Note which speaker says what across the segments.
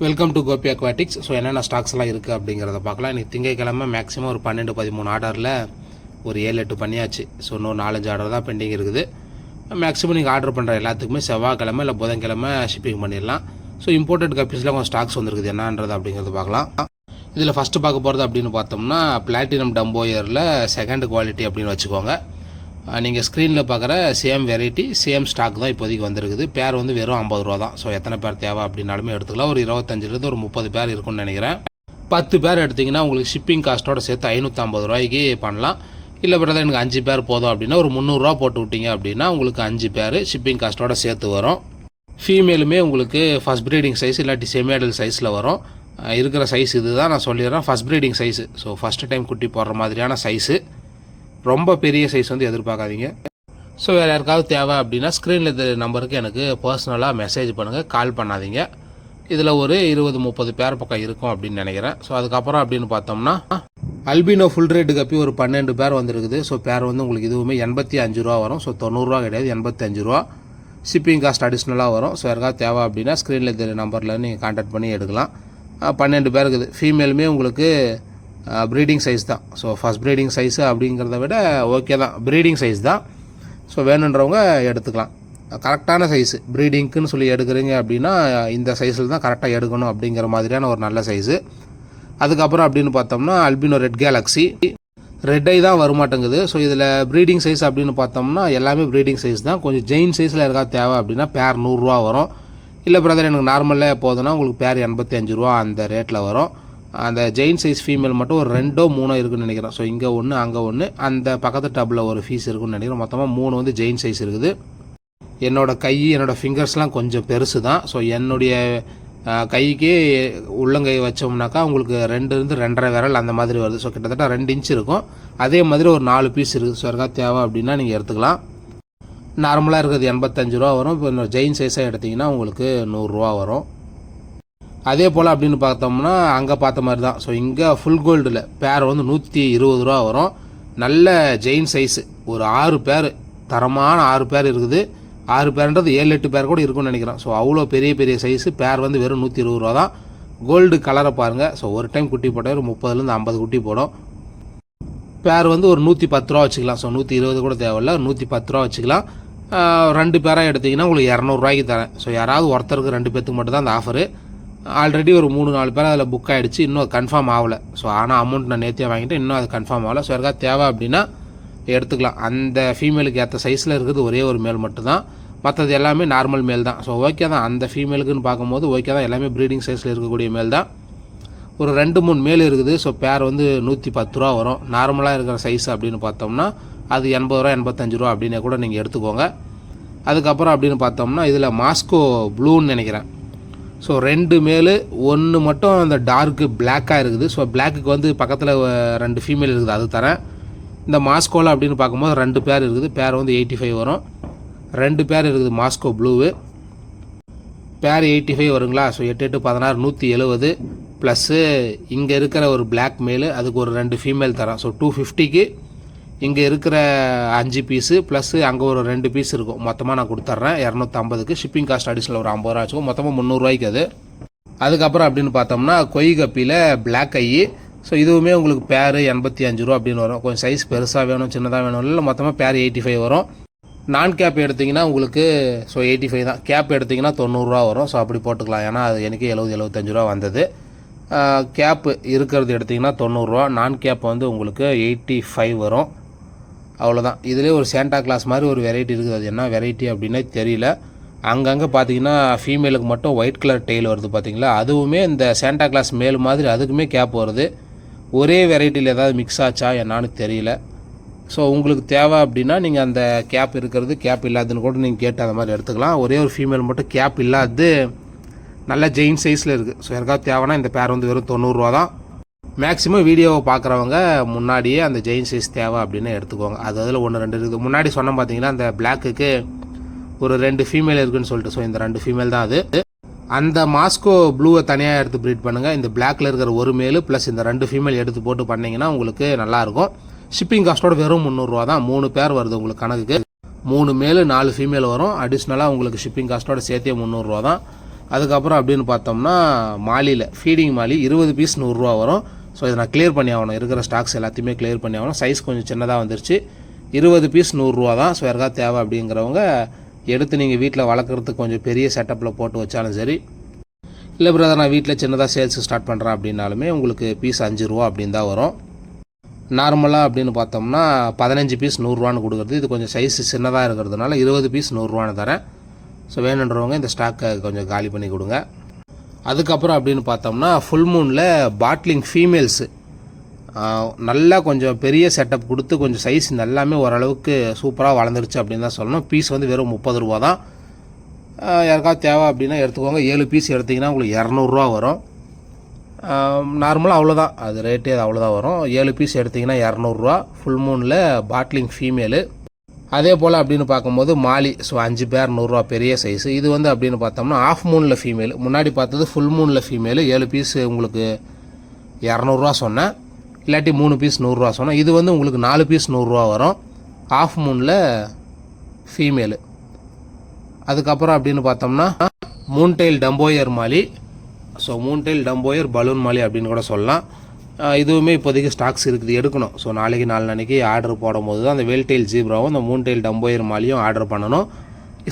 Speaker 1: Welcome to Gopi aquatics. So என்னென்ன ஸ்டாக்ஸ்லாம் இருக்குது அப்படிங்கிறத பார்க்கலாம். இன்றைக்கி திங்கட்கிழமை மேக்ஸிமம் ஒரு 12-13 ஆர்டரில் ஒரு 7-8 பண்ணியாச்சு. ஸோ இன்னும் 4-5 ஆர்டர் தான் பெண்டிங் இருக்குது. மேக்ஸிமம் நீங்கள் ஆர்டர் பண்ணுற எல்லாத்துக்குமே செவ்வாய்க்கிழமை இல்லை புதன்கிழமை ஷிப்பிங் பண்ணிடலாம். ஸோ இம்போர்ட்டட் கப்பீஸில் கொஞ்சம் ஸ்டாக்ஸ் வந்துருக்குது என்னன்றது அப்படிங்கிறது பார்க்கலாம். இதில் ஃபஸ்ட்டு பார்க்க போகிறது அப்படின்னு பார்த்தோம்னா பிளாட்டினம் டம்போயரில் செகண்ட் குவாலிட்டி அப்படின்னு வச்சுக்கோங்க. நீங்கள் ஸ்க்ரீனில் பார்க்குற சேம் வெரைட்டி சேம் ஸ்டாக் தான் இப்போதைக்கு வந்திருக்குது. பேர் வந்து வெறும் 50 ரூபா தான். ஸோ எத்தனை பேர் தேவை அப்படின்னாலுமே எடுத்துக்கலாம். ஒரு 25லேருந்து ஒரு 30 பேர் இருக்கும்னு நினைக்கிறேன். 10 பேர் எடுத்திங்கன்னா உங்களுக்கு ஷிப்பிங் காஸ்ட்டோட சேர்த்து 550 ரூபாய்க்கு பண்ணலாம். இல்லை பிரதர் எனக்கு 5 பேர் போதும் அப்படின்னா ஒரு 300 ரூபா போட்டு விட்டீங்க அப்படின்னா உங்களுக்கு 5 பேர் ஷிப்பிங் காஸ்ட்டோட சேர்த்து வரும். ஃபீமேலுமே உங்களுக்கு ஃபஸ்ட் ப்ரீடிங் சைஸ் இல்லாட்டி செமியாடல் சைஸில் வரும். இருக்கிற சைஸ் இது தான் நான் சொல்லிடுறேன். First breeding size. So first time குட்டி போடுற மாதிரியான சைஸு. ரொம்ப பெரிய சைஸ் வந்து எதிர்பார்க்காதீங்க. ஸோ வேறு யாருக்காவது தேவை அப்படின்னா ஸ்க்ரீனில் இந்த நம்பருக்கு எனக்கு பர்சனலாக மெசேஜ் பண்ணுங்கள், கால் பண்ணாதீங்க. இதில் ஒரு 20-30 பேர் பக்கம் இருக்கும் அப்படின்னு நினைக்கிறேன். ஸோ அதுக்கப்புறம் அப்படின்னு பார்த்தோம்னா அல்பினோ ஃபுல் ரேட்டு கப்பி ஒரு 12 பேர் வந்துருக்குது. ஸோ பேர் வந்து உங்களுக்கு இதுவுமே 85 ரூபா வரும். ஸோ 90 ரூபா கிடையாது, 85 ரூபா. ஷிப்பிங் காஸ்ட் அடிஷ்னலாக வரும். ஸோ யாருக்காவது தேவை அப்படின்னா ஸ்க்ரீனில் இந்த நம்பரில் நீங்கள் கான்டாக்ட் பண்ணி எடுக்கலாம். 12 பேர் இருக்குது. ஃபீமேலுமே உங்களுக்கு ப்ரீடிங் சைஸ் தான். ஸோ ஃபஸ்ட் ப்ரீடிங் சைஸு அப்படிங்கிறத விட ஓகே தான், ப்ரீடிங் சைஸ் தான். ஸோ வேணுன்றவங்க எடுத்துக்கலாம். கரெக்டான சைஸு ப்ரீடிங்க்குன்னு சொல்லி எடுக்கிறீங்க அப்படின்னா இந்த சைஸில் தான் கரெக்டாக எடுக்கணும் அப்படிங்கிற மாதிரியான ஒரு நல்ல சைஸு. அதுக்கப்புறம் அப்படின்னு பார்த்தோம்னா அல்பினோ ரெட் கேலக்ஸி ரெட் ஐ தான் வரமாட்டேங்குது. ஸோ இதில் ப்ரீடிங் சைஸ் அப்படின்னு பார்த்தோம்னா எல்லாமே ப்ரீடிங் சைஸ் தான். கொஞ்சம் ஜெயின் சைஸில் யாருக்காவது தேவை அப்படின்னா பேர் 100 ரூபா வரும். இல்லை பிரதர் எனக்கு நார்மலாக போதுன்னா உங்களுக்கு பேர் 85 ரூபா அந்த ரேட்டில் வரும். அந்த ஜெயின் சைஸ் ஃபீமேல் மட்டும் ஒரு 2-3 இருக்குன்னு நினைக்கிறேன். ஸோ இங்கே ஒன்று அங்கே ஒன்று, அந்த பக்கத்து டப்பில் ஒரு ஃபீஸ் இருக்குன்னு நினைக்கிறேன். மொத்தமாக 3 வந்து ஜெயின் சைஸ் இருக்குது. என்னோடய ஃபிங்கர்ஸ்லாம் கொஞ்சம் பெருசு தான். ஸோ என்னுடைய கைக்கு உள்ளங்கை வச்சோம்னாக்கா உங்களுக்கு 2-2.5 விரல் அந்த மாதிரி வருது. ஸோ கிட்டத்தட்ட 2 இன்ச் இருக்கும். அதே மாதிரி ஒரு 4 பீஸ் இருக்குது. ஸோ யாருக்காவது தேவை அப்படின்னா நீங்கள் எடுத்துக்கலாம். நார்மலாக இருக்கிறது 85 ரூபா வரும். இப்போ ஜெயின் சைஸாக எடுத்திங்கன்னா உங்களுக்கு 100 ரூபா வரும். அதே போல் அப்படின்னு பார்த்தோம்னா அங்கே பார்த்த மாதிரி தான். ஸோ இங்கே ஃபுல் கோல்டில் பேர் வந்து 120 ரூபா வரும். நல்ல ஜெயின் சைஸு ஒரு 6 பேர், தரமான 6 பேர் இருக்குது. 6 பேர்ன்றது 7-8 பேர் கூட இருக்குன்னு நினைக்கிறேன். ஸோ அவ்வளோ பெரிய பெரிய சைஸு. பேர் வந்து வெறும் 120 ரூபா தான். கோல்டு கலரை பாருங்கள். ஸோ ஒரு டைம் குட்டி போட்டால் ஒரு 30லேருந்து 50 குட்டி போடும். பேர் வந்து ஒரு 110 ரூபா வச்சுக்கலாம். ஸோ 120 கூட தேவையில்ல, 110 ரூபா வச்சுக்கலாம். 2 பேராக எடுத்திங்கன்னா உங்களுக்கு 200 ரூபாய்க்கு தரேன். ஸோ யாராவது ஒருத்தருக்கு 2 பேத்துக்கு மட்டும் தான் அந்த ஆஃபரு. ஆல்ரெடி ஒரு 3-4 பேர் அதில் புக் ஆகிடுச்சு. இன்னும் அது கன்ஃபார்ம் ஆகலை. ஸோ ஆனால் அமௌண்ட் நான் நேற்றே வாங்கிட்டேன். இன்னும் அது கன்ஃபார்ம் ஆகலை. ஸோ யாருக்காவது தேவை அப்படின்னா எடுத்துக்கலாம். அந்த ஃபீமேலுக்கு ஏற்ற சைஸில் இருக்குது ஒரே ஒரு மேல் மட்டும்தான். மற்றது எல்லாமே நார்மல் மேல் தான். ஸோ ஓகே தான். அந்த ஃபீமேலுக்குன்னு பார்க்கும்போது ஓகே தான். எல்லாமே ப்ரீடிங் சைஸில் இருக்கக்கூடிய மேல் தான். ஒரு 2-3 மேல் இருக்குது. ஸோ பேர் வந்து 110 ரூபா வரும். நார்மலாக இருக்கிற சைஸ் அப்படின்னு பார்த்தோம்னா அது 80 ரூபா 85 ரூபா அப்படின்னே கூட நீங்கள் எடுத்துக்கோங்க. அதுக்கப்புறம் அப்படின்னு பார்த்தோம்னா இதில் மாஸ்கோ ப்ளூன்னு நினைக்கிறேன். ஸோ 2 மேல் 1 மட்டும் அந்த டார்க்கு பிளாக்காக இருக்குது. ஸோ பிளாக்குக்கு வந்து பக்கத்தில் 2 ஃபீமேல் இருக்குது, அது தரேன். இந்த மாஸ்கோவில் அப்படின்னு பார்க்கும்போது 2 பேர் இருக்குது. பேர் வந்து 85 வரும். 2 பேர் இருக்குது மாஸ்கோ ப்ளூவு. பேர் 85 வருங்களா. ஸோ 8-8-16 170 ப்ளஸ்ஸு இங்கே இருக்கிற ஒரு பிளாக் மேலு, அதுக்கு ஒரு 2 ஃபீமேல் தரேன். ஸோ 250க்கு இங்கே இருக்கிற 5 பீஸு ப்ளஸ்ஸு அங்கே ஒரு 2 பீஸ் இருக்கும். மொத்தமாக நான் கொடுத்துட்றேன் 250க்கு. ஷிப்பிங் காஸ்ட் அடிஷனல் ஒரு 50 ரூபா வச்சுக்கோ. மொத்தமாக 300 ரூபாய்க்கு அது. அதுக்கப்புறம் அப்படின்னு பார்த்தோம்னா கொய் கப்பியில் பிளாக் ஐ. ஸோ இதுவுமே உங்களுக்கு பேர் 85 ரூபா அப்படின்னு வரும். கொஞ்சம் சைஸ் பெருசாக வேணும் சின்னதாக வேணும் இல்லை, மொத்தமாக பேர் 85 வரும். நான் கேப் எடுத்திங்கன்னா உங்களுக்கு ஸோ 85 தான். கேப் எடுத்திங்கன்னா 90 ரூபா வரும். ஸோ அப்படி போட்டுக்கலாம். ஏன்னா அது எனக்கு 70-75 ரூபா வந்தது. கேப்பு இருக்கிறது எடுத்திங்கன்னா 90 ரூபா. நான் கேப் வந்து உங்களுக்கு 85 வரும். அவ்வளோதான். இதிலே ஒரு சேண்டா கிளாஸ் மாதிரி ஒரு வெரைட்டி இருக்குது. அது என்ன வெரைட்டி அப்படின்னே தெரியல. அங்கங்கே பார்த்தீங்கன்னா ஃபீமேலுக்கு மட்டும் ஒயிட் கலர் டெய்ல் வருது பார்த்தீங்களா. அதுவுமே இந்த சேண்டா கிளாஸ் மேல் மாதிரி அதுக்குமே கேப் வருது. ஒரே வெரைட்டியில் ஏதாவது மிக்ஸ் ஆச்சா என்னான்னு தெரியல. ஸோ உங்களுக்கு தேவை அப்படின்னா நீங்கள் அந்த கேப் இருக்கிறது கேப் இல்லாதுன்னு கூட நீங்கள் கேட்டு அந்த மாதிரி எடுத்துக்கலாம். ஒரே ஒரு ஃபீமேல் மட்டும் கேப் இல்லாது நல்ல ஜெயின் சைஸில் இருக்குது. ஸோ யாருக்காவது தேவைன்னா இந்த பேர் வந்து வெறும் 90 ரூபா தான். மேக்ஸிமம் வீடியோவை பார்க்குறவங்க முன்னாடியே அந்த ஜெயின் சைஸ் தேவை அப்படின்னு எடுத்துக்கோங்க. அது அதில் 1-2 இருக்குது. முன்னாடி சொன்ன பார்த்தீங்கன்னா அந்த பிளாக்குக்கு ஒரு 2 ஃபீமேல் இருக்குதுன்னு சொல்லிட்டு. ஸோ இந்த 2 ஃபீமேல் தான் அது. அந்த மாஸ்கோ ப்ளூவை தனியாக எடுத்து ப்ரீட் பண்ணுங்கள். இந்த பிளாக்கில் இருக்கிற ஒரு மேலு ப்ளஸ் இந்த 2 ஃபீமேல் எடுத்து போட்டு பண்ணிங்கன்னா உங்களுக்கு நல்லாயிருக்கும். ஷிப்பிங் காஸ்ட்டோட வெறும் 300 ரூபா தான். 3 பேர் வருது உங்களுக்கு கணக்குக்கு. 3 மேலு 4 ஃபீமேல் வரும். அடிஷ்னலாக உங்களுக்கு ஷிப்பிங் காஸ்ட்டோட சேர்த்தே 300 ரூபா தான். அதுக்கப்புறம் அப்படின்னு பார்த்தோம்னா மாலியில் ஃபீடிங் மாலி 20 பீஸ் 100 ரூபா வரும். ஸோ இதை நான் கிளியர் பண்ணி ஆகணும், இருக்கிற ஸ்டாக்ஸ் எல்லாத்தையுமே கிளியர் பண்ணி ஆகணும். சைஸ் கொஞ்சம் சின்னதாக வந்துருச்சு. 20 பீஸ் 100 ரூபா தான். ஸோ யாருக்காவது தேவை அப்படிங்கிறவங்க எடுத்து நீங்கள் வீட்டில் வளர்க்குறதுக்கு கொஞ்சம் பெரிய செட்டப்பில் போட்டு வச்சாலும் சரி, இல்லை பிரதர் நான் வீட்டில் சின்னதாக சேல்ஸ் ஸ்டார்ட் பண்ணுறேன் அப்படின்னாலுமே உங்களுக்கு பீஸ் 5 ரூபா அப்படின்னு தான் வரும். நார்மலாக அப்படின்னு பார்த்தோம்னா 15 பீஸ் 100 ரூபான்னு கொடுக்குறது. இது கொஞ்சம் சைஸ் சின்னதாக இருக்கிறதுனால 20 பீஸ் 100 ரூபான்னு தரேன். ஸோ வேணுன்றவங்க இந்த ஸ்டாக்கை கொஞ்சம் காலி பண்ணி கொடுங்க. அதுக்கப்புறம் அப்படின்னு பார்த்தோம்னா ஃபுல் மூனில் பாட்லிங் ஃபீமேல்ஸு நல்லா கொஞ்சம் பெரிய செட்டப் கொடுத்து கொஞ்சம் சைஸ் எல்லாமே ஓரளவுக்கு சூப்பராக வளர்ந்துருச்சு அப்படின்னு தான் சொல்லணும். பீஸ் வந்து வெறும் 30 ரூபா தான். யாருக்காவது தேவை அப்படின்னா எடுத்துக்கோங்க. 7 பீஸ் எடுத்திங்கன்னா உங்களுக்கு 200 ரூபா வரும். நார்மலாக அவ்வளோதான், அது ரேட்டே அது அவ்வளோதான் வரும். 7 பீஸ் எடுத்திங்கன்னா 200 ரூபா. ஃபுல் மூனில் பாட்லிங் ஃபீமேலு. அதே போல் அப்படின்னு பார்க்கும்போது மாலி, ஸோ 5 பேர் 100 ரூபா பெரிய சைஸு. இது வந்து அப்படின்னு பார்த்தோம்னா ஆஃப் மூனில் ஃபீமேல். முன்னாடி பார்த்தது ஃபுல் மூனில் ஃபீமேலு. 7 பீஸ் உங்களுக்கு 200 ரூபா சொன்னேன், இல்லாட்டி 3 பீஸ் 100 ரூபா சொன்னேன். இது வந்து உங்களுக்கு 4 பீஸ் 100 ரூபா வரும், ஆஃப் மூனில் ஃபீமேலு. அதுக்கப்புறம் அப்படின்னு பார்த்தோம்னா மூன்டெயில் டம்போயர் மாலி. ஸோ மூன்டெயில் டம்போயர் பலூன் மாலி அப்படின்னு கூட சொல்லலாம். இதுவுமே இப்போதைக்கு ஸ்டாக்ஸ் இருக்குது, எடுக்கணும். ஸோ நாளைக்கு நாளைக்கு ஆர்டர் போடும்போது தான் அந்த வேல்டெயில் ஜீப்ராவும் அந்த மூன்டெயில் டம்போயர் மாலியும் ஆர்டர் பண்ணணும்.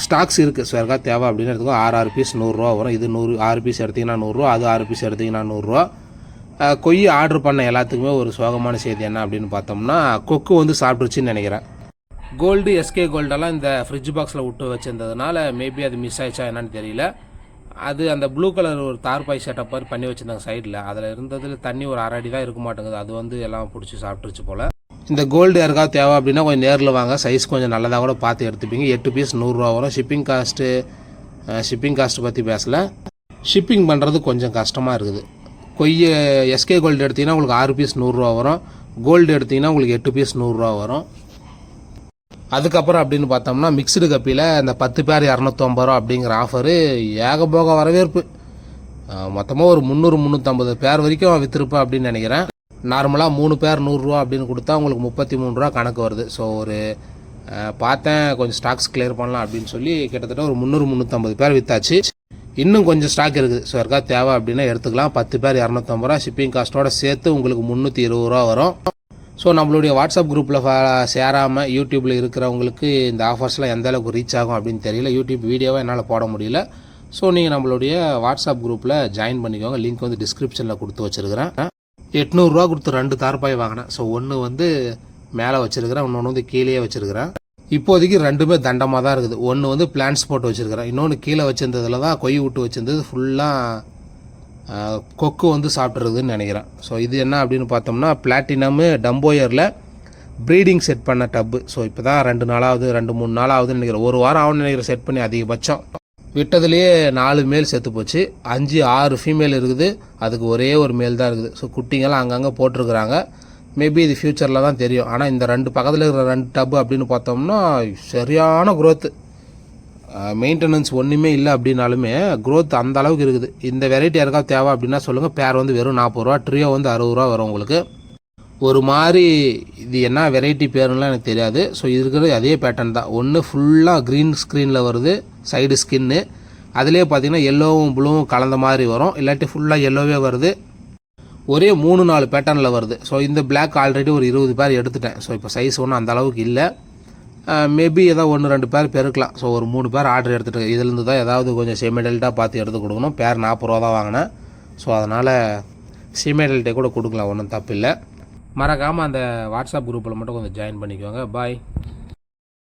Speaker 1: ஸ்டாக்ஸ் இருக்குது. ஸோ யாருக்கா தேவை அப்படின்னு எடுத்துக்கோ. 6 பீஸ் 100 ரூபா வரும். இது 6 பீஸ் எடுத்திங்கன்னா 100 ரூபா, அது 6 பீஸ் எடுத்திங்கன்னா 100 ரூபா. கொய் ஆர்டர் பண்ண எல்லாத்துக்குமே ஒரு சோகமான செய்தி என்ன அப்படின்னு பார்த்தோம்னா கொக்கு வந்து சாப்பிட்ருச்சின்னு நினைக்கிறேன். கோல்டு எஸ்கே கோல்டெல்லாம் இந்த ஃப்ரிட்ஜ் பாக்ஸில் விட்டு வச்சுருந்ததுனால மேபி அது மிஸ் ஆயிடுச்சா என்னன்னு தெரியல. அது அந்த ப்ளூ கலர் ஒரு தார்பாய் செட்டப் மாதிரி பண்ணி வச்சுருந்தாங்க சைடில். அதில் இருந்ததில் தண்ணி ஒரு 1/2 அடி தான் இருக்க மாட்டேங்குது. அது வந்து எல்லாம் பிடிச்சி சாப்பிட்டுருச்சு போல். இந்த கோல்டு யாருக்காவது தேவை அப்படின்னா கொஞ்சம் நேரில் வாங்க. சைஸ் கொஞ்சம் நல்லதாக கூட பார்த்து எடுத்துப்பீங்க. 8 பீஸ் 100 ரூபா வரும். ஷிப்பிங் காஸ்ட்டு பற்றி பேசலை. ஷிப்பிங் பண்ணுறது கொஞ்சம் கஷ்டமாக இருக்குது. எஸ்கே கோல்டு எடுத்திங்கன்னா உங்களுக்கு 6 பீஸ் 100 ரூபா வரும். கோல்டு எடுத்திங்கன்னா உங்களுக்கு 8 பீஸ் 100 ரூபா வரும். அதுக்கப்புறம் அப்படின்னு பார்த்தோம்னா மிக்சடு கப்பியில் இந்த 10 பேர் 250 ரூபா அப்படிங்கிற ஆஃபரு ஏகபோக வரவேற்பு. மொத்தமாக ஒரு 300-350 பேர் வரைக்கும் விற்றுருப்பேன் அப்படின்னு நினைக்கிறேன். நார்மலாக 3 பேர் 100 ரூபா அப்படின்னு கொடுத்தா உங்களுக்கு 33 ரூபா கணக்கு வருது. ஸோ ஒரு பார்த்தேன் கொஞ்சம் ஸ்டாக்ஸ் கிளியர் பண்ணலாம் அப்படின்னு சொல்லி கிட்டத்தட்ட ஒரு 300-350 பேர் விற்றாச்சு. இன்னும் கொஞ்சம் ஸ்டாக் இருக்குது. ஸோ யாருக்காவது தேவை அப்படின்னா எடுத்துக்கலாம். 10 பேர் 250 ரூபா. ஷிப்பிங் காஸ்ட்டோட சேர்த்து உங்களுக்கு 320 ரூபா வரும். ஸோ நம்மளுடைய வாட்ஸ்அப் குரூப்பில் சேராமல் யூடியூப்பில் இருக்கிறவங்களுக்கு இந்த ஆஃபர்ஸ்லாம் எந்த அளவுக்கு ரீச் ஆகும் அப்படின்னு தெரியல. யூடியூப் வீடியோவை என்னால் போட முடியல. ஸோ நீங்கள் நம்மளுடைய வாட்ஸ்அப் குரூப்பில் ஜாயின் பண்ணிக்கோங்க. லிங்க் வந்து டிஸ்கிரிப்ஷனில் கொடுத்து வச்சுருக்கிறேன். 800 ரூபா கொடுத்து 2 தார்பாய் வாங்கினேன். ஸோ ஒன்று வந்து மேலே வச்சுருக்கிறேன், இன்னொன்று வந்து கீழே வச்சுருக்கிறேன். இப்போதைக்கு 2மே தண்டமாக தான் இருக்குது. ஒன்று வந்து பிளான்ஸ் போட்டு வச்சுருக்கிறேன், இன்னொன்று கீழே வச்சுருந்ததில் தான் கொய் விட்டு வச்சுருந்தது ஃபுல்லாக கொக்கு வந்து சாப்பிட்றதுன்னு நினைக்கிறேன். ஸோ இது என்ன அப்படின்னு பார்த்தோம்னா பிளாட்டினமு டம்போயரில் ப்ரீடிங் செட் பண்ண டப்பு. ஸோ இப்போ தான் 2-3 நாள் ஆகுதுன்னு நினைக்கிறேன். ஒரு வாரம் ஆகுதுன்னு நினைக்கிறேன் செட் பண்ணி. அதிகபட்சம் விட்டதுலேயே 4 மேல் செத்து போச்சு. 5-6 ஃபீமேல் இருக்குது, அதுக்கு ஒரே ஒரு மேல் தான் இருக்குது. ஸோ குட்டிங்கெல்லாம் அங்கங்கே போட்டிருக்கிறாங்க. மேபி இது ஃப்யூச்சரில் தான் தெரியும். ஆனால் இந்த 2 பக்கத்தில் இருக்கிற 2 டப்பு அப்படின்னு பார்த்தோம்னா சரியான க்ரோத்து. மெயின்டெனன்ஸ் ஒன்றுமே இல்லை அப்படின்னாலுமே க்ரோத் அந்த அளவுக்கு இருக்குது. இந்த வெரைட்டி யாருக்காவது தேவை அப்படின்னா சொல்லுங்கள். பேர் வந்து வெறும் 40 ரூபா, ட்ரியோ வந்து 60 ரூபா வரும் உங்களுக்கு. ஒரு மாதிரி இது என்ன வெரைட்டி பேருலாம் எனக்கு தெரியாது. ஸோ இருக்கிறது அதே பேட்டர்ன் தான். ஒன்று ஃபுல்லாக க்ரீன் ஸ்க்ரீனில் வருது சைடு ஸ்கின்னு. அதிலே பார்த்தீங்கன்னா எல்லோவும் ப்ளூவும் கலந்த மாதிரி வரும், இல்லாட்டி ஃபுல்லாக எல்லோவே வருது. ஒரே 3-4 பேட்டர்னில் வருது. ஸோ இந்த பிளாக் ஆல்ரெடி ஒரு 20 பேர் எடுத்துட்டேன். ஸோ இப்போ சைஸ் ஒன்றும் அந்த அளவுக்கு இல்லை. மேபி ஏதாவது 1-2 பேர் பெருக்கலாம். ஸோ ஒரு 3 பேர் ஆர்டர் எடுத்துகிட்டு இதுலேருந்து தான் ஏதாவது கொஞ்சம் செமிடல்ட்டாக பார்த்து எடுத்து கொடுக்கணும். பேர் 40 ரூபா தான் வாங்கினேன். ஸோ அதனால் செமிடல்ட்டே கூட கொடுக்கலாம், ஒன்றும் தப்பு இல்லை. மறக்காமல் அந்த வாட்ஸ்அப் குரூப்பில் மட்டும் கொஞ்சம் ஜாயின் பண்ணிக்கோங்க. பாய்.